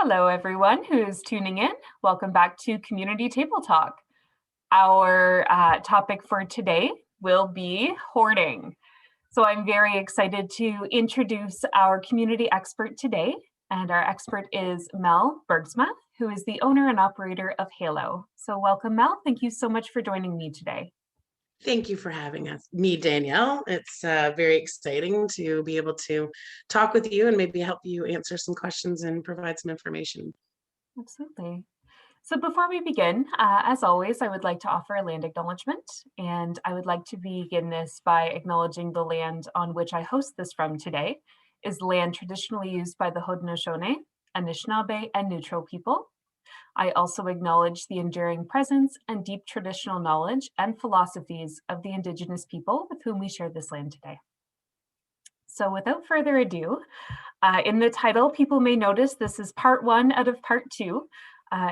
Hello, everyone who's tuning in. Welcome back to Community Table Talk. Our topic for today will be hoarding. So I'm very excited to introduce our community expert today. And our expert is Mel Bergsma, who is the owner and operator of Halo. So welcome, Mel. Thank you so much for joining me today. Thank you for having me, Danielle. It's very exciting to be able to talk with you and maybe help you answer some questions and provide some information. Absolutely. So before we begin, as always, I would like to offer a land acknowledgement, and I would like to begin this by acknowledging the land on which I host this from today is land traditionally used by the Haudenosaunee, Anishinaabe, and Neutral people. I also acknowledge the enduring presence and deep traditional knowledge and philosophies of the Indigenous people with whom we share this land today. So without further ado, in the title, people may notice this is part one out of part two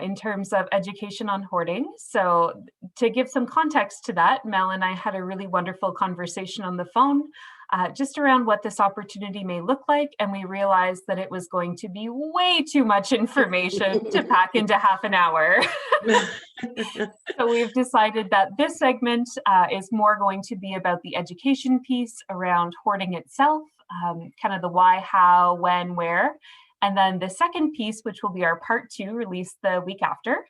in terms of education on hoarding. So to give some context to that, Mel and I had a really wonderful conversation on the phone just around what this opportunity may look like. And we realized that it was going to be way too much information to pack into half an hour. So we've decided that this segment is more going to be about the education piece around hoarding itself, kind of the why, how, when, where. And then the second piece, which will be our part two, released the week after,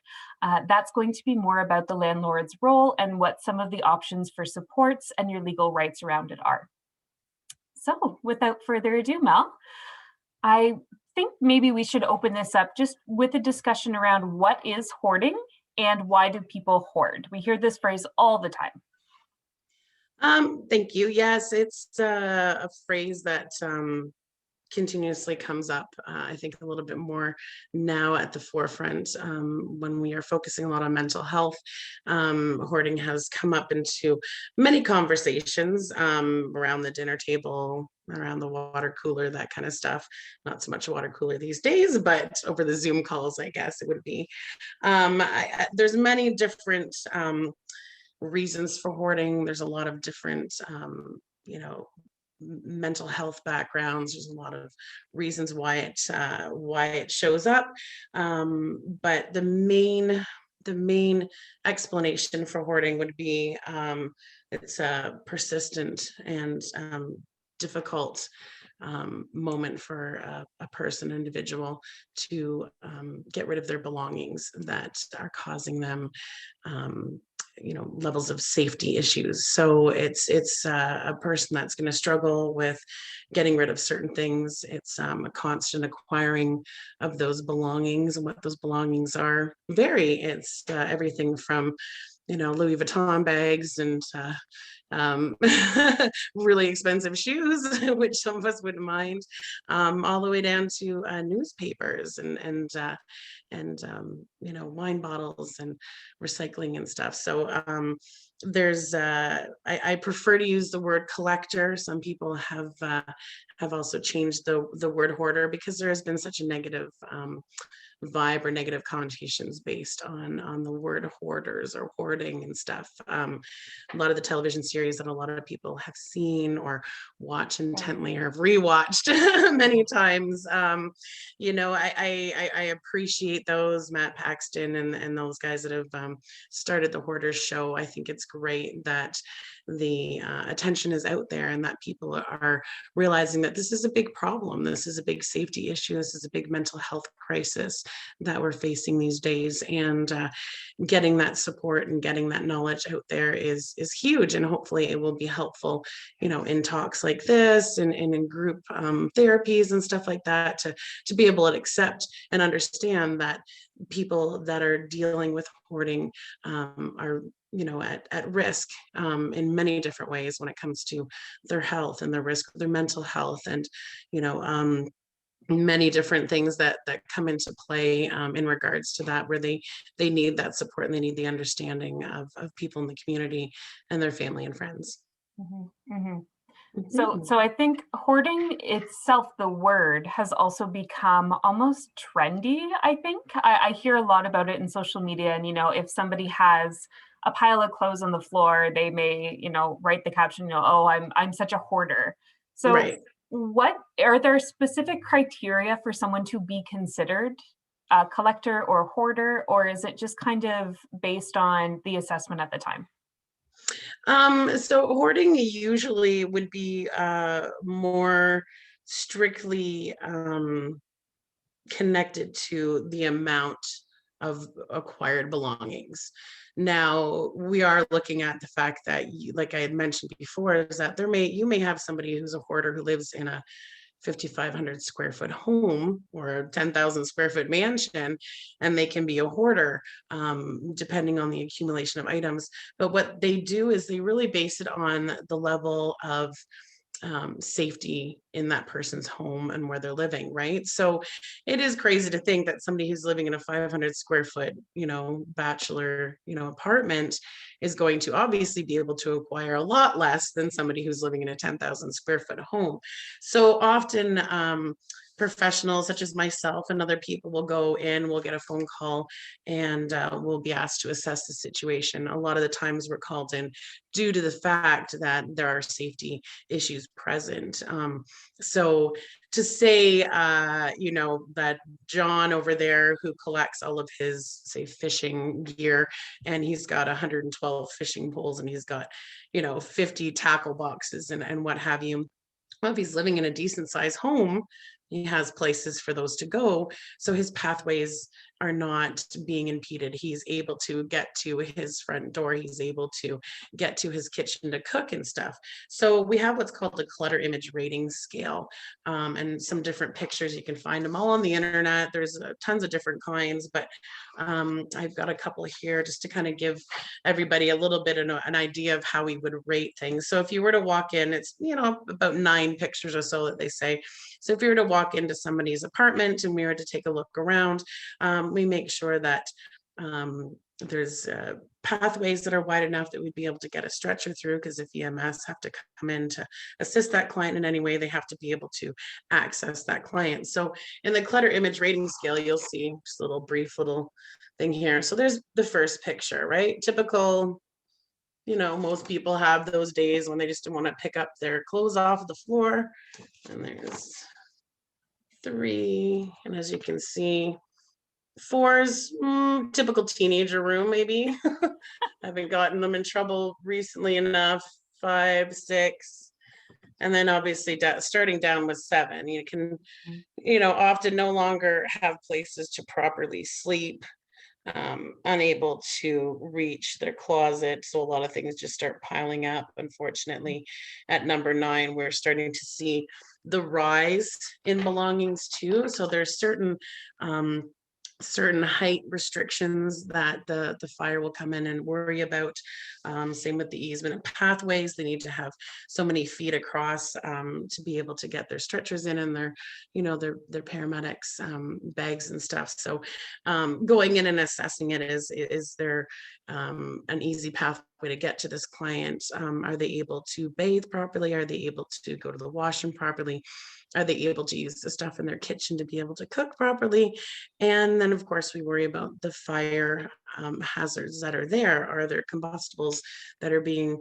that's going to be more about the landlord's role and what some of the options for supports and your legal rights around it are. So without further ado, Mel, I think maybe we should open this up just with a discussion around what is hoarding and why do people hoard? We hear this phrase all the time. Thank you. Yes, it's a phrase that continuously comes up, I think a little bit more now at the forefront when we are focusing a lot on mental health. Hoarding has come up into many conversations around the dinner table, around the water cooler, that kind of stuff. Not so much a water cooler these days, but over the Zoom calls, I guess it would be. There's many different reasons for hoarding. There's a lot of different, mental health backgrounds. There's a lot of reasons why it shows up, but the main explanation for hoarding would be it's a persistent and difficult moment for a person, individual, to get rid of their belongings that are causing them levels of safety issues. So it's a person that's going to struggle with getting rid of certain things. It's a constant acquiring of those belongings, and what those belongings are vary. It's everything from Louis Vuitton bags and really expensive shoes, which some of us wouldn't mind, all the way down to newspapers and wine bottles and recycling and stuff. So there's I prefer to use the word collector. Some people have also changed the word hoarder because there has been such a negative vibe or negative connotations based on the word hoarders or hoarding and stuff. A lot of the television series that a lot of people have seen or watch intently or have rewatched many times. I appreciate those, Matt Paxton and those guys that have started the Hoarders show. I think it's great that the attention is out there and that people are realizing that this is a big problem. This is a big safety issue. This is a big mental health crisis that we're facing these days, and getting that support and getting that knowledge out there is huge, and hopefully it will be helpful in talks like this and in group therapies and stuff like that to be able to accept and understand that people that are dealing with hoarding are at risk in many different ways when it comes to their health and their risk, their mental health, and many different things that come into play in regards to that, where they need that support and they need the understanding of people in the community and their family and friends. Mm-hmm, mm-hmm. So I think hoarding itself, the word, has also become almost trendy. I think I hear a lot about it in social media, and if somebody has a pile of clothes on the floor, they may write the caption, oh, I'm such a hoarder. So right. What are there specific criteria for someone to be considered a collector or hoarder, or is it just kind of based on the assessment at the time? So hoarding usually would be more strictly connected to the amount of acquired belongings. Now, we are looking at the fact that, like I had mentioned before, is that you may have somebody who's a hoarder who lives in a 5,500 square foot home or a 10,000 square foot mansion, and they can be a hoarder depending on the accumulation of items. But what they do is they really base it on the level of safety in that person's home and where they're living, right? So it is crazy to think that somebody who's living in a 500 square foot, bachelor, apartment is going to obviously be able to acquire a lot less than somebody who's living in a 10,000 square foot home. So often, professionals such as myself and other people will go in, we'll get a phone call, and we'll be asked to assess the situation. A lot of the times we're called in due to the fact that there are safety issues present. So to say, that John over there who collects all of his, say, fishing gear, and he's got 112 fishing poles, and he's got, 50 tackle boxes and what have you. Well, if he's living in a decent sized home, he has places for those to go. So his pathways are not being impeded. He's able to get to his front door. He's able to get to his kitchen to cook and stuff. So we have what's called the clutter image rating scale, and some different pictures. You can find them all on the internet. There's tons of different kinds, but I've got a couple here just to kind of give everybody a little bit of an idea of how we would rate things. So if you were to walk in, it's, about 9 pictures or so that they say. So if you were to walk into somebody's apartment and we were to take a look around, we make sure that there's pathways that are wide enough that we'd be able to get a stretcher through, because if EMS have to come in to assist that client in any way, they have to be able to access that client. So in the clutter image rating scale, you'll see just a little brief little thing here. So there's the first picture, right? Typical, most people have those days when they just want to pick up their clothes off the floor. And there's 3, and as you can see, 4's typical teenager room, maybe. I haven't gotten them in trouble recently enough. 5, 6, and then obviously starting down with 7. You can, often no longer have places to properly sleep, unable to reach their closet. So a lot of things just start piling up. Unfortunately, at number 9, we're starting to see the rise in belongings too. So there's certain height restrictions that the fire will come in and worry about. Same with the easement and pathways. They need to have so many feet across to be able to get their stretchers in and their paramedics bags and stuff. So going in and assessing it is there an easy pathway to get to this client? Are they able to bathe properly? Are they able to go to the washroom properly? Are they able to use the stuff in their kitchen to be able to cook properly? And then, of course, we worry about the fire hazards that are there. Are there combustibles that are being,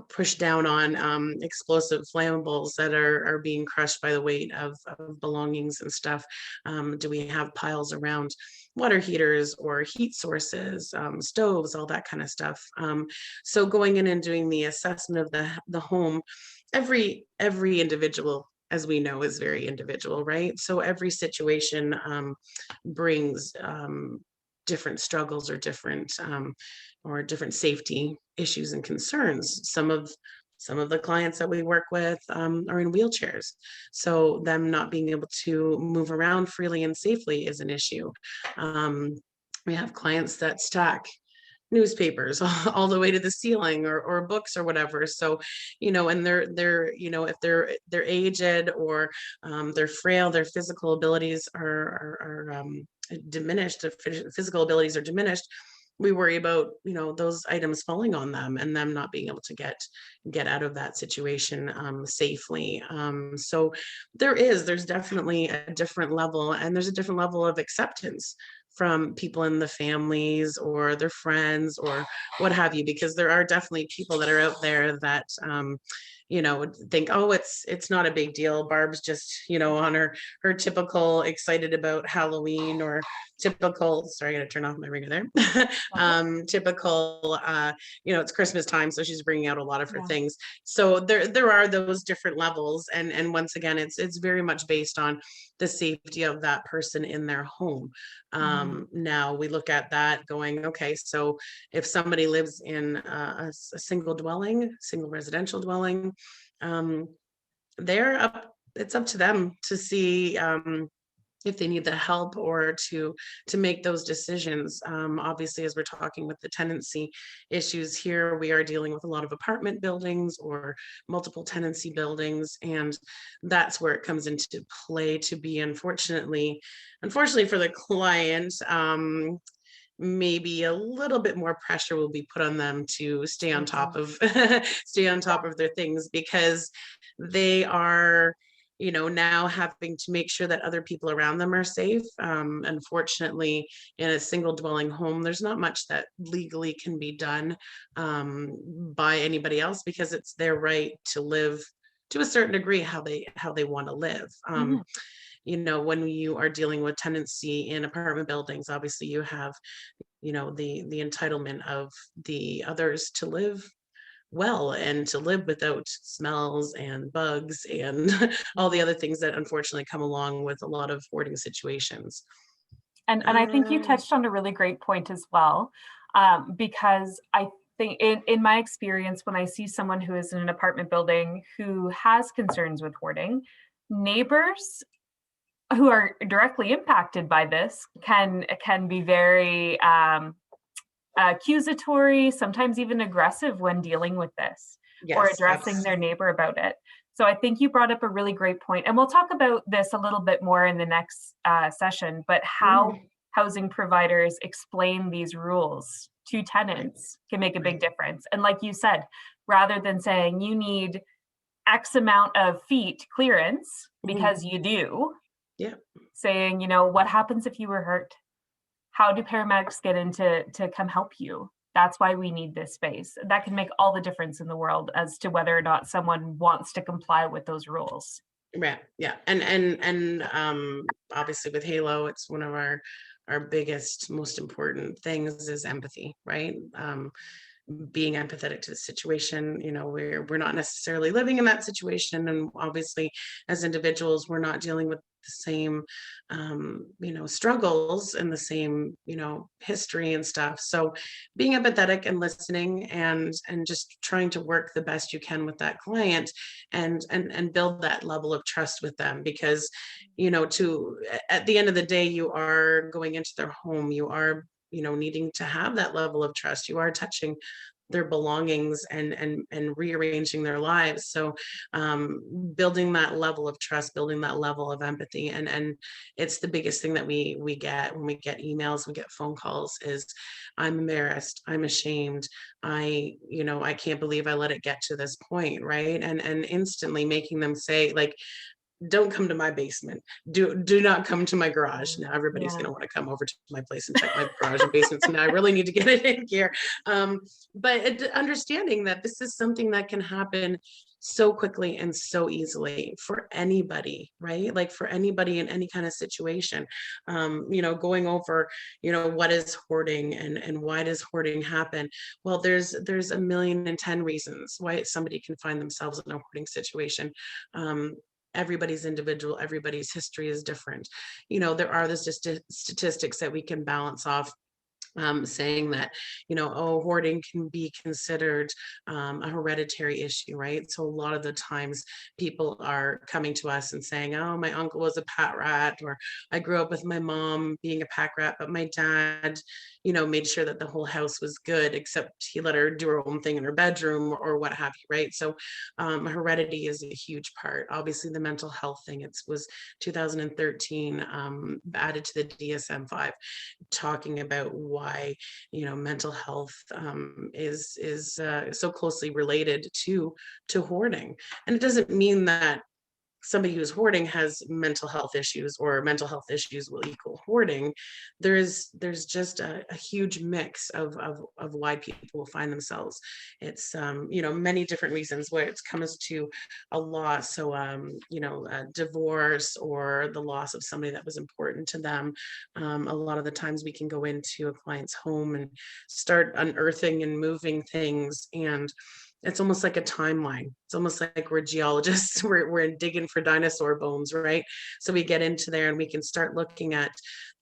pushed down on, explosive flammables that are being crushed by the weight of belongings and stuff? Do we have piles around water heaters or heat sources, stoves, all that kind of stuff? So going in and doing the assessment of the home, every individual, as we know, is very individual, right? So every situation brings different struggles or different safety issues and concerns. Some of the clients that we work with are in wheelchairs, so them not being able to move around freely and safely is an issue. We have clients that stack newspapers all the way to the ceiling, or books or whatever. So, and they're if they're aged, or they're frail, their physical abilities are diminished. Their physical abilities are diminished. We worry about those items falling on them and them not being able to get out of that situation safely. So there's definitely a different level, and there's a different level of acceptance from people in the families or their friends or what have you, because there are definitely people that are out there that think, oh, it's not a big deal. Barb's just, on her typical excited about Halloween, or typical, sorry, I gotta turn off my ringer there. Okay. Typical, it's Christmas time, so she's bringing out a lot of her Yeah. things. So there are those different levels, and once again, it's very much based on the safety of that person in their home. Mhm. Now we look at that going, okay, so if somebody lives in a single residential dwelling, um, it's up to them to see if they need the help, or to make those decisions. Obviously, as we're talking with the tenancy issues here, we are dealing with a lot of apartment buildings or multiple tenancy buildings, and that's where it comes into play to be, unfortunately for the client, maybe a little bit more pressure will be put on them to stay on top Absolutely. of stay on top of their things, because they are, now having to make sure that other people around them are safe. Unfortunately, in a single dwelling home, there's not much that legally can be done by anybody else, because it's their right to live to a certain degree how they want to live. Mhm. When you are dealing with tenancy in apartment buildings, obviously you have, the entitlement of the others to live well, and to live without smells and bugs and all the Yeah. other things that unfortunately come along with a lot of hoarding situations. And I think you Um, touched on a really great point as well, because I think in my experience, when I see someone who is in an apartment building who has concerns with hoarding, neighbors who are directly impacted by this can be very accusatory, sometimes even aggressive when dealing with this or yes, addressing that's their neighbor about it. So I think you brought up a really great point, and we'll talk about this a little bit more in the next session. But how mhm, housing providers explain these rules to right, tenants can make a big right. difference. And like you said, rather than saying you need X amount of feet clearance Mhm, because you do, yeah. saying, what happens if you were hurt? How do paramedics get in to come help you? That's why we need this space. That can make all the difference in the world as to whether or not someone wants to comply with those rules. Right. Yeah. And obviously with Halo, it's one of our biggest, most important things is empathy, right? Being empathetic to the situation. We're not necessarily living in that situation, and obviously as individuals we're not dealing with the same struggles and the same history and stuff. So being empathetic and listening, and just trying to work the best you can with that client, and build that level of trust with them, because to at the end of the day, you are going into their home, you are needing to have that level of trust, you are touching their belongings, and rearranging their lives. So building that level of trust, building that level of empathy, and it's the biggest thing that we get when we get emails, we get phone calls, is I'm embarrassed, I'm ashamed, I can't believe I let it get to this point, right? And instantly making them say, like, don't come to my basement. Do not come to my garage. Now everybody's Yeah. going to want to come over to my place and check my garage and basement. So now I really need to get it in here. But understanding that this is something that can happen so quickly and so easily for anybody, right? Like for anybody in any kind of situation. Going over, what is hoarding, and why does hoarding happen? Well, there's a million and 10 reasons why somebody can find themselves in a hoarding situation. Everybody's individual, everybody's history is different. There are the statistics that we can balance off, saying that, oh, hoarding can be considered a hereditary issue, right? So a lot of the times people are coming to us and saying, oh, my uncle was a pack rat, or I grew up with my mom being a pack rat, but my dad, made sure that the whole house was good, except he let her do her own thing in her bedroom, or what have you, right? So heredity is a huge part. Obviously, the mental health thing, it was 2013, added to the DSM-5, talking about why mental health is so closely related to hoarding. And it doesn't mean that somebody who's hoarding has mental health issues, or mental health issues will equal hoarding, there's just a huge mix of why people will find themselves. It's many different reasons where it comes to a loss. So a divorce, or the loss of somebody that was important to them. A lot of the times we can go into a client's home and start unearthing and moving things, and it's almost like a timeline. It's almost like we're geologists. We're digging for dinosaur bones, right? So we get into there and we can start looking at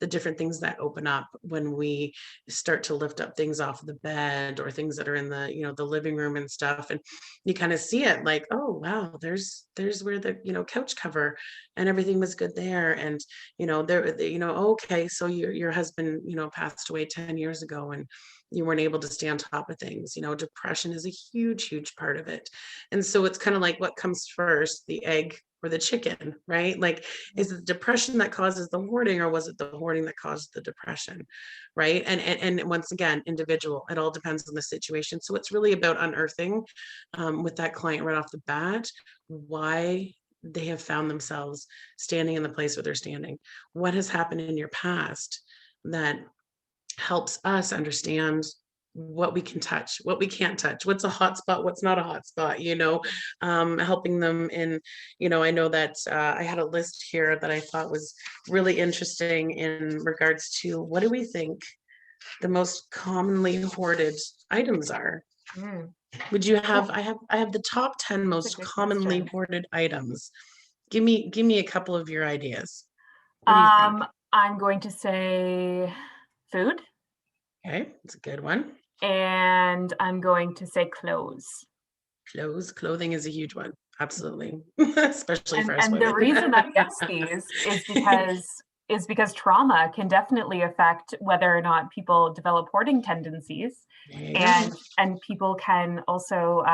the different things that open up when we start to lift up things off the bed, or things that are in the living room and stuff. And you kind of see it like, oh wow, there's where the couch cover and everything was good there. And okay, so your husband passed away 10 years ago, and you weren't able to stay on top of things. Depression is a huge part of it. And so it's kind of like, what comes first, the egg or the chicken, right? Like, is it the depression that causes the hoarding, or was it the hoarding that caused the depression? Right. And once again, individual, it all depends on the situation. So it's really about unearthing with that client right off the bat, why they have found themselves standing in the place where they're standing. What has happened in your past that helps us understand what we can touch, what we can't touch, what's a hot spot, what's not a hot spot, helping them in, I know that I had a list here that I thought was really interesting in regards to, what do we think the most commonly hoarded items are? Mm, Would you yeah, have, I have the top 10 that's a most good commonly question. hoarded items. Give me a couple of your ideas. What do you think? I'm going to say food, Okay, it's a good one. and I'm going to say clothes. Clothing is a huge one. Mhm. Absolutely. Especially for us And the women. reason I guess these is because trauma can definitely affect whether or not people develop hoarding tendencies, There you go. and people can also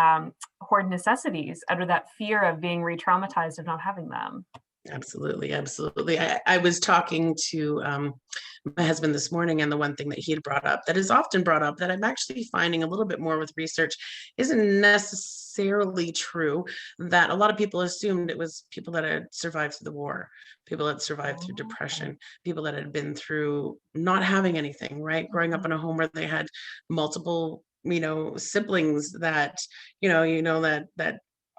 hoard necessities out of that fear of being re-traumatized of not having them. Absolutely, absolutely. I was talking to my husband this morning, and the one thing that he had brought up, that is often brought up, that I'm actually finding a little bit more with research, isn't necessarily true, that a lot of people assumed it was people that had survived through the war, people that survived through Oh, okay. depression, people that had been through not having anything, right? Growing up Mhm. in a home where they had multiple siblings, that that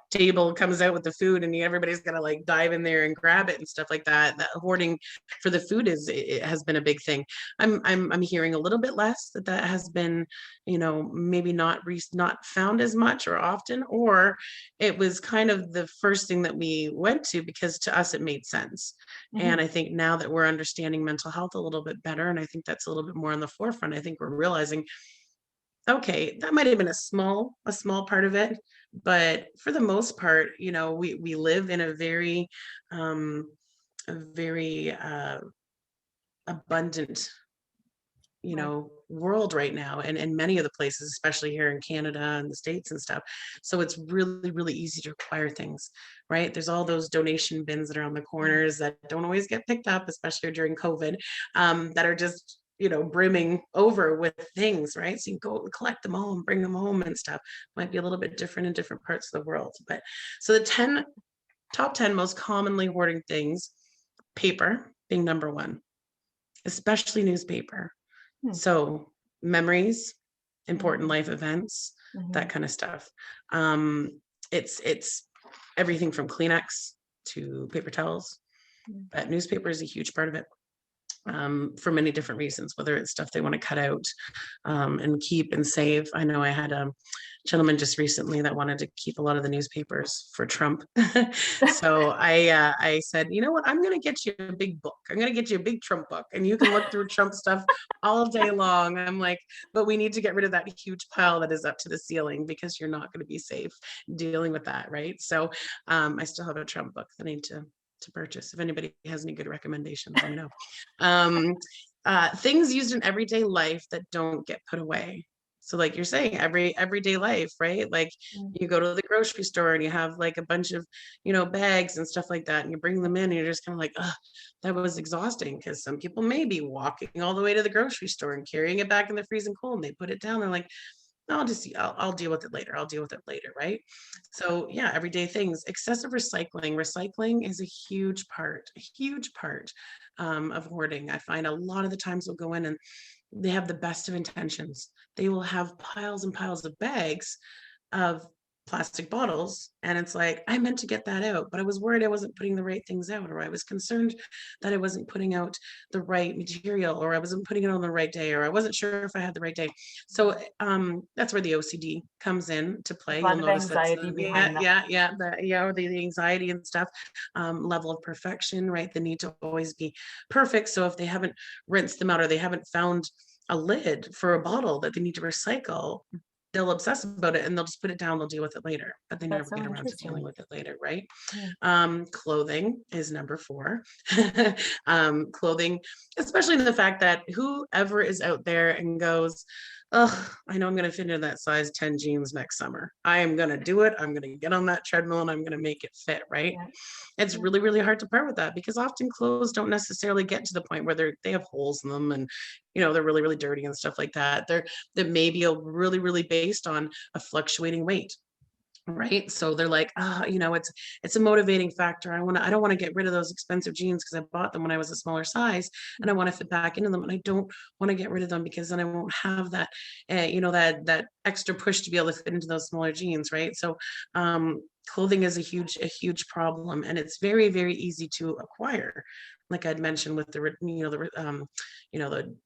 table comes out with the food, and everybody's got to like dive in there and grab it and stuff like that. That hoarding for the food it has been a big thing. I'm hearing a little bit less that has been, maybe not found as much or often, or it was kind of the first thing that we went to because to us it made sense. And Mhm. I think now that we're understanding mental health a little bit better, and I think that's a little bit more on the forefront, I think we're realizing, okay, that might have been a small part of it, but for the most part, we live in um a very abundant, Right. world right now, and in many of the places, especially here in Canada and the States and stuff. So it's really easy to acquire things, right? There's all those donation bins that are on the Mm. corners that don't always get picked up, especially during COVID, that are just brimming over with things, right? So you can go and collect them all and bring them home and stuff. Might be a little bit different in different parts of the world, but so the top 10 most commonly hoarding things: paper being number one, especially newspaper. Hmm. So memories, important Mhm. life events, that Mhm. kind of stuff. It's everything from Kleenex to paper towels, Mm. but newspaper is a huge part of it, for many different reasons, whether it's stuff they want to cut out, and keep and save. I know I had a gentleman just recently that wanted to keep a lot of the newspapers for Trump. So I said, you know what, I'm going to get you a big book. I'm going to get you a big Trump book, and you can look through Trump stuff all day long. I'm like, but we need to get rid of that huge pile that is up to the ceiling, because you're not going to be safe dealing with that, right? So I still have a Trump book that I need to purchase. If anybody has any good recommendations, let me know. Um, things used in everyday life that don't get put away. So, like you're saying, everyday life, right? Like Mm. you go to the grocery store and you have like a bunch of, bags and stuff like that, and you bring them in, and you're just kind of like, oh, that was exhausting, because some people may be walking all the way to the grocery store and carrying it back in the freezing cold, and they put it down. They're like, I'll deal with it later. I'll deal with it later, right? So yeah, everyday things. Excessive recycling. Recycling is a huge part of hoarding. I find a lot of the times we'll go in and they have the best of intentions. They will have piles and piles of bags of plastic bottles. And it's like, I meant to get that out, but I was worried I wasn't putting the right things out, or I was concerned that I wasn't putting out the right material, or I wasn't putting it on the right day, or I wasn't sure if I had the right day. So that's where the OCD comes in to There's play. a lot You'll of notice that's anxiety behind that. the anxiety and stuff, level of perfection, right? The need to always be perfect. So if they haven't rinsed them out, or they haven't found a lid for a bottle that they need to recycle, they'll obsess about it and they'll just put it down, they'll deal with it later, but they That's never so get around to dealing interesting. with it later, right? Yeah. Clothing is number four. Clothing, especially the fact that whoever is out there and goes, oh, I know I'm going to fit into that size 10 jeans next summer. I am going to do it. I'm going to get on that treadmill and I'm going to make it fit, right? Yeah. It's Yeah. really, really hard to part with that because often clothes don't necessarily get to the point where they have holes in them and they're really, really dirty and stuff like that. That may be a really, really based on a fluctuating weight. Right. So they're like, it's a motivating factor. I don't want to get rid of those expensive jeans because I bought them when I was a smaller size and I want to fit back into them. And I don't want to get rid of them because then I won't have that, that extra push to be able to fit into those smaller jeans. Right. So, clothing is a huge problem, and it's very, very easy to acquire. Like I'd mentioned with the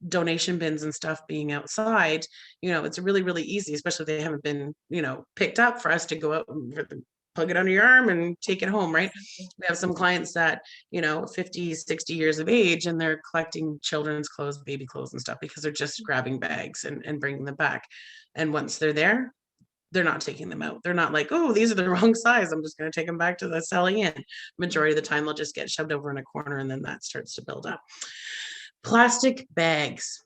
donation bins and stuff being outside, it's really, really easy, especially if they haven't been, picked up, for us to go out and plug it under your arm and take it home, right? Exactly. We have some clients that, 50, 60 years of age, and they're collecting children's clothes, baby clothes and stuff because they're just grabbing bags and bringing them back. And once they're there, they're not taking them out. They're not like, oh, these are the wrong size, I'm just going to take them back to the selling in. Majority of the time, they'll just get shoved over in a corner and then that starts to build up. Plastic bags.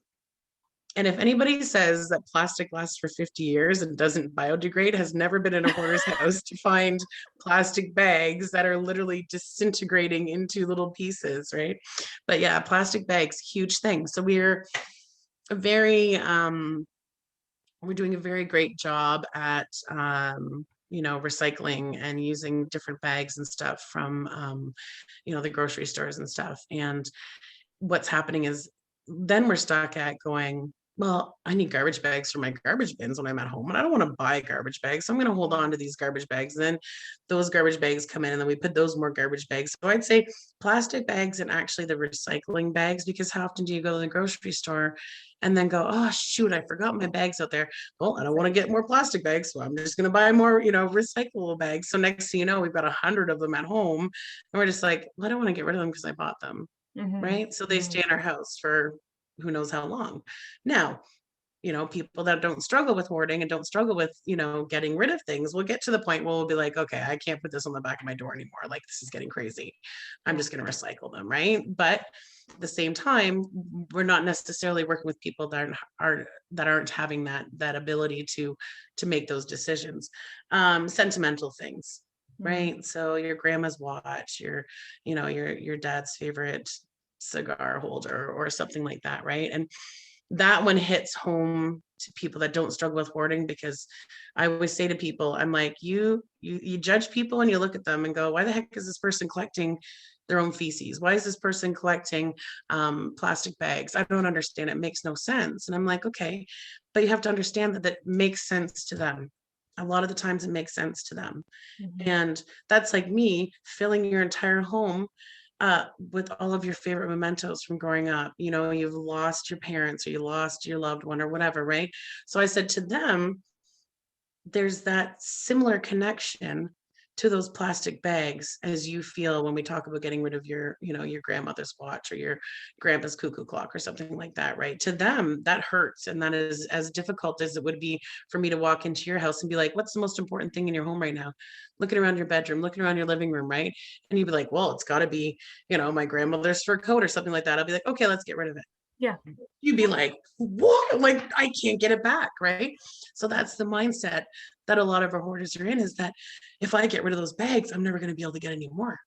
And if anybody says that plastic lasts for 50 years and doesn't biodegrade, has never been in a hoarder's house to find plastic bags that are literally disintegrating into little pieces, right? But yeah, plastic bags, huge thing. So very we're doing a very great job at recycling and using different bags and stuff from the grocery stores and stuff. And what's happening is then we're stuck at going, well, I need garbage bags for my garbage bins when I'm at home, and I don't want to buy garbage bags. So I'm going to hold on to these garbage bags. And then those garbage bags come in, and then we put those more garbage bags. So I'd say plastic bags and actually the recycling bags, because how often do you go to the grocery store and then go, oh, shoot, I forgot my bags out there. Well, I don't want to get Exactly. more plastic bags. So I'm just going to buy more, recyclable bags. So next thing you know, we've got 100 of them at home. And we're just like, well, I don't want to get rid of them because I bought them, Hmm. right? So they Hmm. stay in our house for who knows how long. Now, people that don't struggle with hoarding and don't struggle with, getting rid of things will get to the point where we'll be like, okay, I can't put this on the back of my door anymore. Like, this is getting crazy. I'm Yeah. just going to recycle them, right? But at the same time, we're not necessarily working with people that aren't having that ability to make those decisions. Sentimental things, Mm. right? So your grandma's watch, your dad's favorite cigar holder or something like that, right? And that one hits home to people that don't struggle with hoarding, because I always say to people, I'm like, you judge people and you look at them and go, why the heck is this person collecting their own feces? Why is this person collecting plastic bags? I don't understand. It makes no sense. And I'm like, okay, but you have to understand that makes sense to them. A lot of the times it makes sense to them. Mhm. And that's like me filling your entire home with all of your favorite mementos from growing up. You've lost your parents, or you lost your loved one, or whatever, right? So I said to them, there's that similar connection to those plastic bags as you feel when we talk about getting rid of your grandmother's watch or your grandpa's cuckoo clock or something like that, right? To them, that hurts, and that is as difficult as it would be for me to walk into your house and be like, what's the most important thing in your home right now? Looking around your bedroom, looking around your living room, right? And you'd be like, well, it's got to be my grandmother's fur coat or something like that. I'll be like, okay, let's get rid of it. Yeah. You'd be like, what? Like, I can't get it back, right? So that's the mindset that a lot of our hoarders are in, is that if I get rid of those bags, I'm never going to be able to get any more.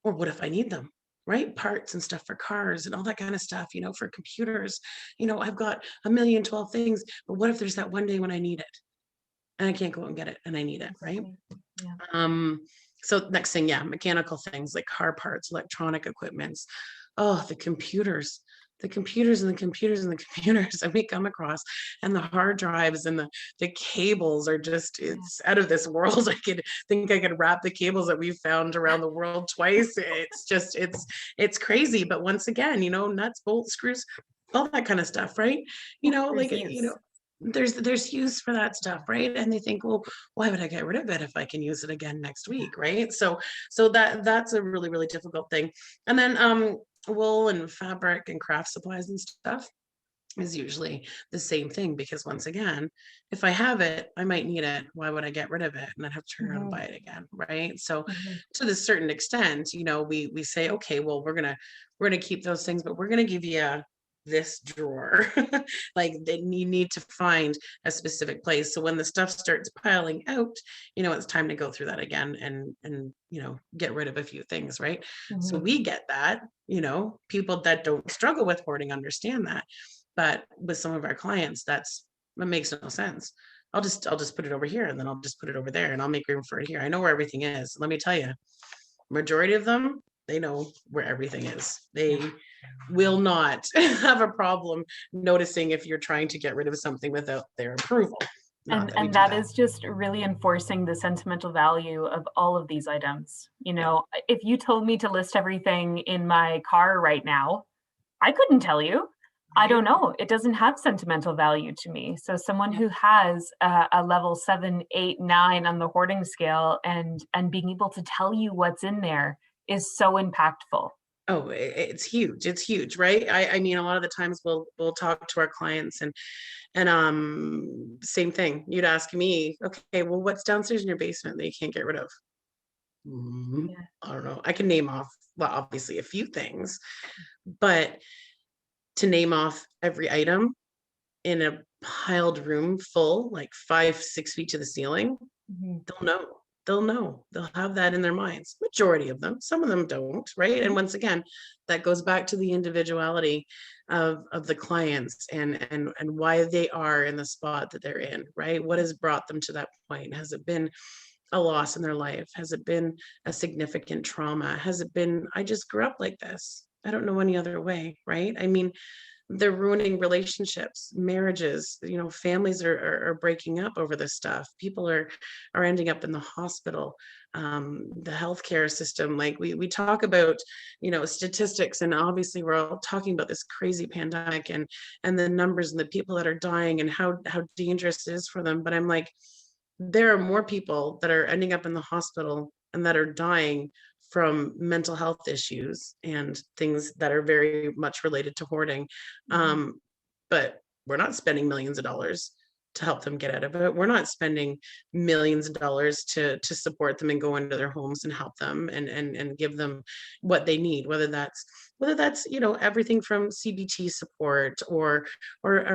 Or what if I need them? right? Parts and stuff for cars and all that kind of stuff, for computers. I've got a million 12 things, but what if there's that one day when I need it and I can't go out and get it and I need it, right? Exactly. Yeah. Um, so next thing, yeah, mechanical things like car parts, electronic equipments. Oh, the computers and the computers and the computers that we come across, and the hard drives and the cables are just, Yeah. it's out of this world. I could wrap the cables that we've found around the world twice. It's just, it's crazy. But once again, nuts, bolts, screws, all that kind of stuff, right? There's use. There's use for that stuff, right? And they think, well, why would I get rid of it if I can use it again next Yeah. week, right? So that's a really, really difficult thing. And then wool and fabric and craft supplies and stuff is usually the same thing, because once again, if I have it, I might need it. Why would I get rid of it and then have to turn around and Mhm. buy it again, right? So Mhm. to this certain extent, we say, okay, well, we're gonna keep those things, but we're gonna give you this drawer. Like, then you need to find a specific place. So when the stuff starts piling out, it's time to go through that again and get rid of a few things, right? So Mhm. we get that. People that don't struggle with hoarding understand that, but with some of our clients, that makes no sense. I'll just put it over here, and then I'll just put it over there, and I'll make room for it here. I know where everything is. Let me tell you, majority of them, they know where everything is. Yeah. They will not have a problem noticing if you're trying to get rid of something without their approval. Not that we And do that that. is just really enforcing the sentimental value of all of these items. Yeah. If you told me to list everything in my car right now, I couldn't tell you. I don't Right. know. It doesn't have sentimental value to me. So someone Yeah. who has a level 7, 8, 9 on the hoarding scale and being able to tell you what's in there is so impactful. Oh, it's huge. It's huge, right? I mean, a lot of the times we'll talk to our clients, and same thing. You'd ask me, okay, well, what's downstairs in your basement that you can't get rid of? Yeah. I don't know. I can name off, well, obviously a few things, but to name off every item in a piled room full, like 5, 6 feet to the ceiling, Mhm. they'll know. They'll know. They'll have that in their minds. Majority of them. Some of them don't, right? And Mhm. once again, that goes back to the individuality of the clients and why they are in the spot that they're in, right? What has brought them to that point? Has it been a loss in their life? Has it been a significant trauma? Has it been, I just grew up like this? I don't know any other way, right? I mean, they're ruining relationships, marriages, families are breaking up over this stuff. People are ending up in the hospital. The healthcare system, like we talk about, statistics, and obviously we're all talking about this crazy pandemic and the numbers and the people that are dying and how dangerous it is for them. But I'm like, there are more people that are ending up in the hospital and that are dying from mental health issues and things that are very much related to hoarding. Mhm. Um, but we're not spending millions of dollars to help them get out of it. We're not spending millions of dollars to support them and go into their homes and help them and give them what they need, whether that's everything from CBT support or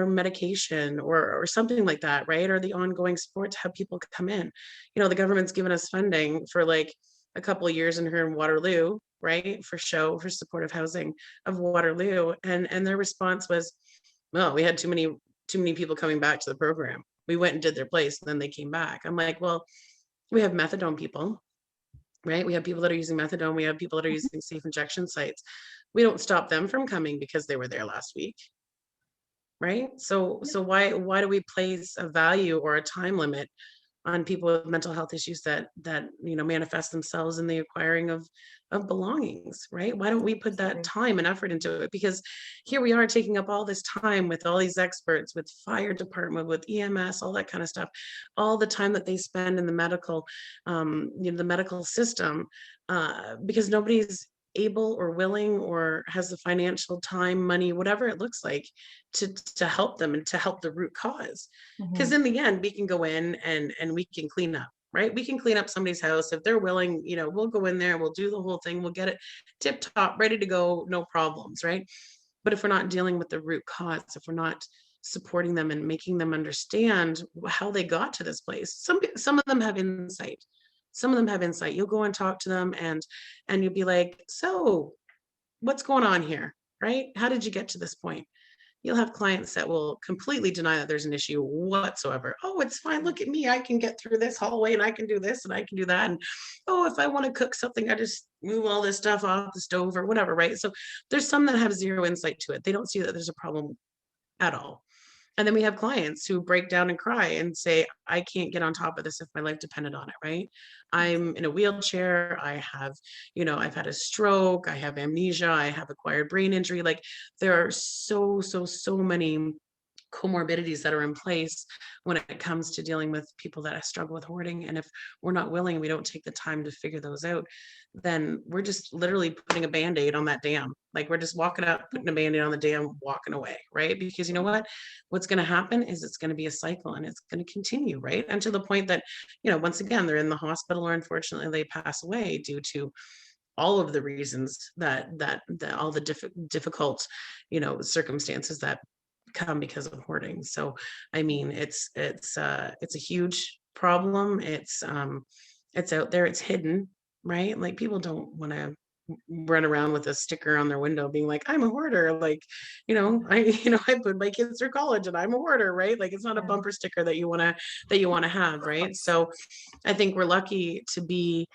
medication or something like that, right? Or the ongoing support to have people come in. The government's given us funding for like a couple of years in here in Waterloo, right? For supportive housing of Waterloo. And their response was, well, we had too many people coming back to the program. We went and did their place and then they came back. I'm like, well, we have methadone people, right? We have people that are using methadone. We have people that are Mhm. using safe injection sites. We don't stop them from coming because they were there last week, right? So why do we place a value or a time limit on people with mental health issues that manifest themselves in the acquiring of belongings, right? Why don't we put that Absolutely. time and effort into it? Because here we are taking up all this time with all these experts, with fire department, with EMS, all that kind of stuff, all the time that they spend in the medical system, because nobody's able or willing or has the financial time, money, whatever it looks like, to help them and to help the root cause. Because Mhm. in the end, we can go in and we can clean up, right? We can clean up somebody's house if they're willing. We'll go in there, we'll do the whole thing, we'll get it tip top, ready to go, no problems, right? But if we're not dealing with the root cause, if we're not supporting them and making them understand how they got to this place, some of them have insight. Some of them have insight. You'll go and talk to them, and you'll be like, so what's going on here, right? How did you get to this point? You'll have clients that will completely deny that there's an issue whatsoever. Oh, it's fine. Look at me. I can get through this hallway and I can do this and I can do that. And oh, if I want to cook something, I just move all this stuff off the stove or whatever, right? So there's some that have zero insight to it. They don't see that there's a problem at all. And then we have clients who break down and cry and say, I can't get on top of this if my life depended on it, right? I'm in a wheelchair. I have, I've had a stroke. I have amnesia. I have acquired brain injury. Like there are so many comorbidities that are in place when it comes to dealing with people that struggle with hoarding. And if we're not willing, we don't take the time to figure those out, then we're just literally putting a band-aid on that dam. Like we're just walking up, putting a band-aid on the dam, walking away, right? Because you know what's going to happen is it's going to be a cycle and it's going to continue, right? And to the point that, once again, they're in the hospital or unfortunately they pass away due to all of the reasons that all the difficult, circumstances that come because of hoarding. So, I mean, it's a huge problem. It's out there. It's hidden, right? Like people don't want to run around with a sticker on their window being like, I'm a hoarder. Like, I put my kids through college and I'm a hoarder, right? Like it's not a Yeah, bumper sticker that you want to have, of right? course. So I think we're lucky to be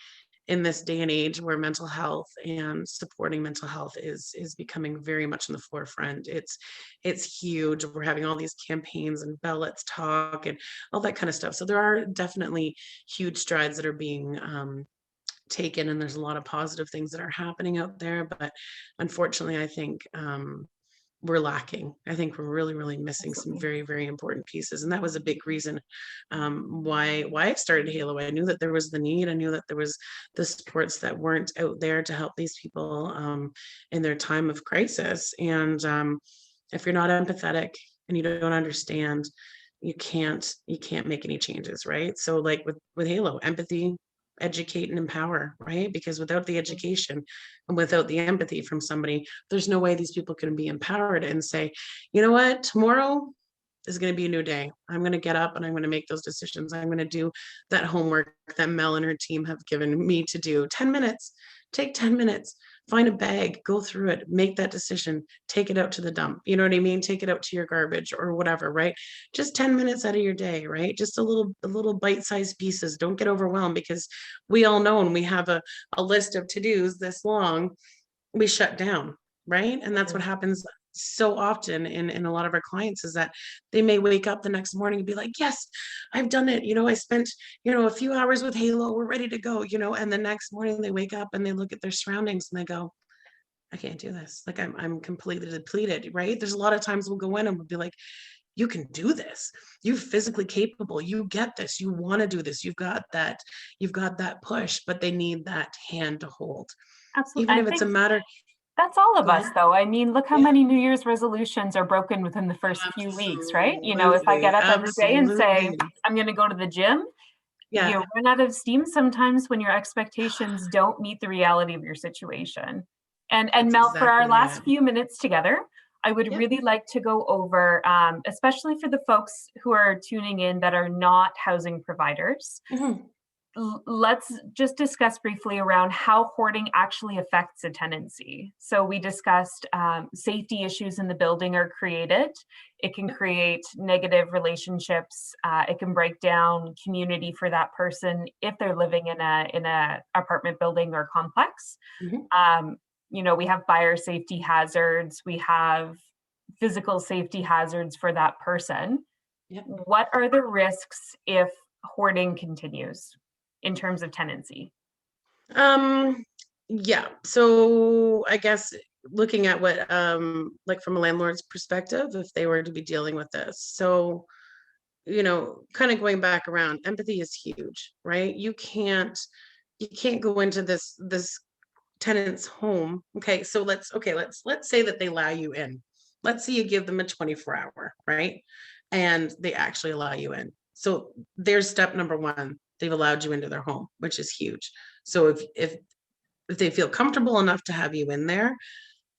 in this day and age where mental health and supporting mental health is becoming very much in the forefront. It's huge. We're having all these campaigns and Bell Let's Talk and all that kind of stuff. So there are definitely huge strides that are being taken, and there's a lot of positive things that are happening out there. But unfortunately, I think we're lacking. I think we're really missing some Absolutely. very important pieces, and that was a big reason why I started Halo. I knew that there was the need. I knew that there was the supports that weren't out there to help these people in their time of crisis. And if you're not empathetic and you don't understand, you can't make any changes, right? So like with Halo, empathy, educate and empower, right? Because without the education and without the empathy from somebody, there's no way these people can be empowered and say, you know what, tomorrow is going to be a new day. I'm going to get up and I'm going to make those decisions. I'm going to do that homework that Mel and her team have given me to do. 10 minutes, take 10 minutes, find a bag, go through it, make that decision, take it out to the dump. You know what I mean? Take it out to your garbage or whatever, right? Just 10 minutes out of your day, right? Just a little bite-sized pieces. Don't get overwhelmed because we all know when we have a list of to-dos this long, we shut down, right? And that's what Absolutely. happens so often in a lot of our clients is that they may wake up the next morning and be like, yes, I've done it. I spent, a few hours with Halo. We're ready to go, and the next morning they wake up and they look at their surroundings and they go, I can't do this. Like I'm completely depleted, right? There's a lot of times we'll go in and we'll be like, you can do this. You're physically capable. You get this. You want to do this. You've got that push, but they need that hand to hold. Absolutely. Even I if it's a think matter, that's all of go us, ahead. though. I mean, look how Yeah. many New Year's resolutions are broken within the first few weeks, right? If I Absolutely, get up every day and say, absolutely. I'm going to go to the gym, you Yeah, run out of steam sometimes when your expectations don't meet the reality of your situation. And that's Mel, for our exactly last it. few minutes together, I would Yep. really like to go over, especially for the folks who are tuning in that are not housing providers, Mhm. let's just discuss briefly around how hoarding actually affects a tenancy. So we discussed safety issues in the building are created. It can Yep. create negative relationships. It can break down community for that person if they're living in a apartment building or complex. Mhm. Um, we have fire safety hazards. We have physical safety hazards for that person. Yep. What are the risks if hoarding continues in terms of tenancy? Um, yeah. So I guess looking at what like from a landlord's perspective, if they were to be dealing with this. So, kind of going back around, empathy is huge, right? You can't go into this tenant's home. Okay, so let's say that they allow you in. Let's say you give them a 24 hour, right? And they actually allow you in. So there's step number one. They've allowed you into their home, which is huge. So if they feel comfortable enough to have you in there,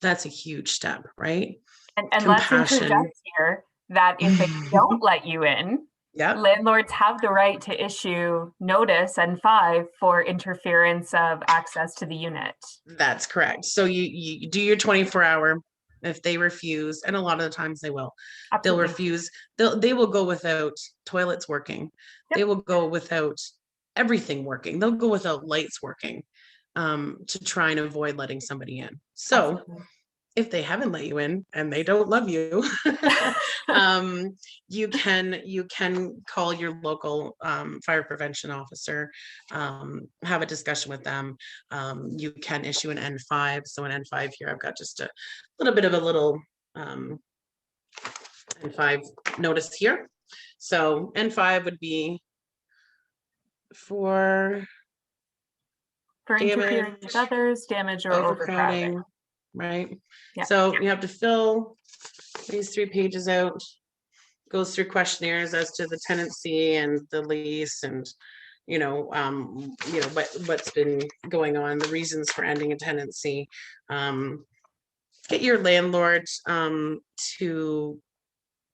that's a huge step, right? And let's interject Compassion. here that if they don't let you in, Yep. landlords have the right to issue notice N5 for interference of access to the unit. That's correct. So you do your 24-hour. If they refuse, and a lot of the times they will, they'll Absolutely. refuse. They will go without toilets working. They Yep. will go without everything working. They'll go without lights working, to try and avoid letting somebody in. So Absolutely. if they haven't let you in and they don't love you, you can call your local fire prevention officer, have a discussion with them. You can issue an N5. So an N5 here, I've got just a little bit of a little um, N5 notice here. So N5 would be for For interfering with damage, others, damage, or overcrowding. overcrowding, right? Yeah. So you have to fill these 3 pages out, goes through questionnaires as to the tenancy and the lease and what's been going on, the reasons for ending a tenancy. Get your landlord to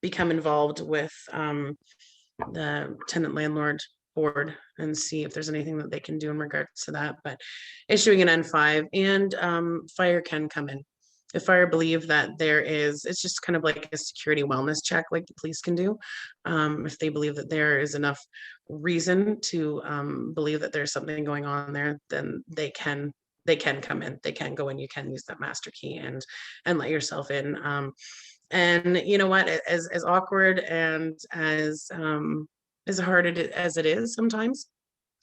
become involved with the tenant landlord board and see if there's anything that they can do in regards to that. But issuing an N5 and fire can come in. If fire believe that it's just kind of like a security wellness check, like the police can do. If they believe that there is enough reason to believe that there's something going on there, then they can come in. They can go in. You can use that master key and let yourself in. And you know what? As awkward and as hard as it is sometimes,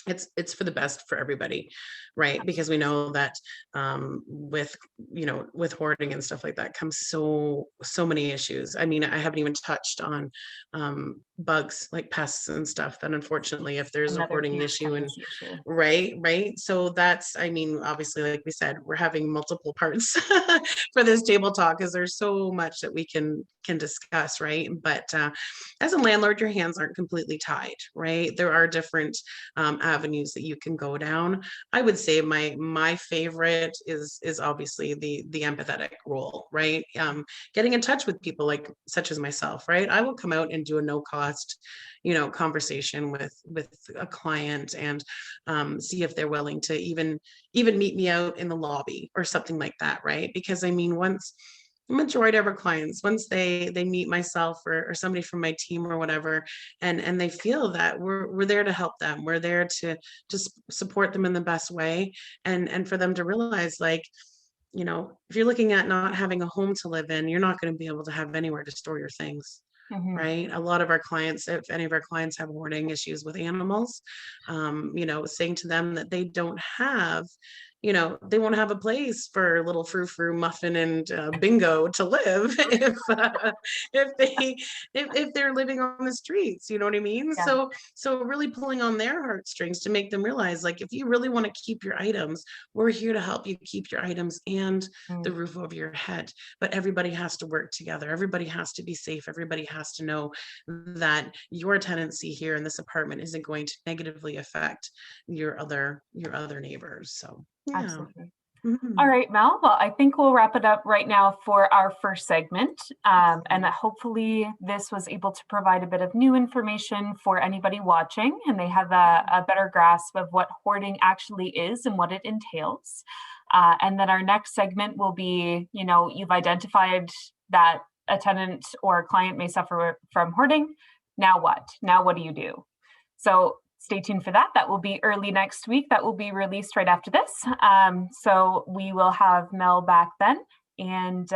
it's for the best for everybody, right? Because we know that with hoarding and stuff like that comes so many issues. I mean, I haven't even touched on bugs like pests and stuff that unfortunately, if there's a Another hoarding huge issue, and tenancy issue. right, so that's, I mean, obviously, like we said, we're having multiple parts for this table talk because there's so much that we can discuss, right? But as a landlord, your hands aren't completely tied, right? There are different avenues that you can go down. I would say my favorite is obviously the empathetic role, right? Getting in touch with people like such as myself, right? I will come out and do a no cost, conversation with a client and see if they're willing to even meet me out in the lobby or something like that, right? Because I mean, once the majority of our clients, once they meet myself or somebody from my team or whatever, and they feel that we're there to help them, we're there to just support them in the best way, and for them to realize, like, if you're looking at not having a home to live in, you're not going to be able to have anywhere to store your things. Hmm. Right. A lot of our clients, if any of our clients have hoarding issues with animals, saying to them that they don't have, they won't have a place for little frou-frou muffin and bingo to live if they're living on the streets, you know what I mean? Yeah. So really pulling on their heartstrings to make them realize, like, if you really want to keep your items, we're here to help you keep your items and the Mm. roof over your head. But everybody has to work together. Everybody has to be safe. Everybody has to know that your tenancy here in this apartment isn't going to negatively affect your other neighbors. So yeah. Absolutely. All Mhm. right, Mel. Well, I think we'll wrap it up right now for our first segment. And hopefully this was able to provide a bit of new information for anybody watching, and they have a better grasp of what hoarding actually is and what it entails. And then our next segment will be, you've identified that a tenant or a client may suffer from hoarding. Now what? Now what do you do? So stay tuned for that. That will be early next week. That will be released right after this. So we will have Mel back then. And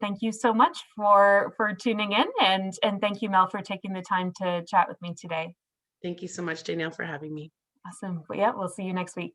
thank you so much for tuning in, and thank you, Mel, for taking the time to chat with me today. Thank you so much, Danielle, for having me. Awesome. But yeah, we'll see you next week.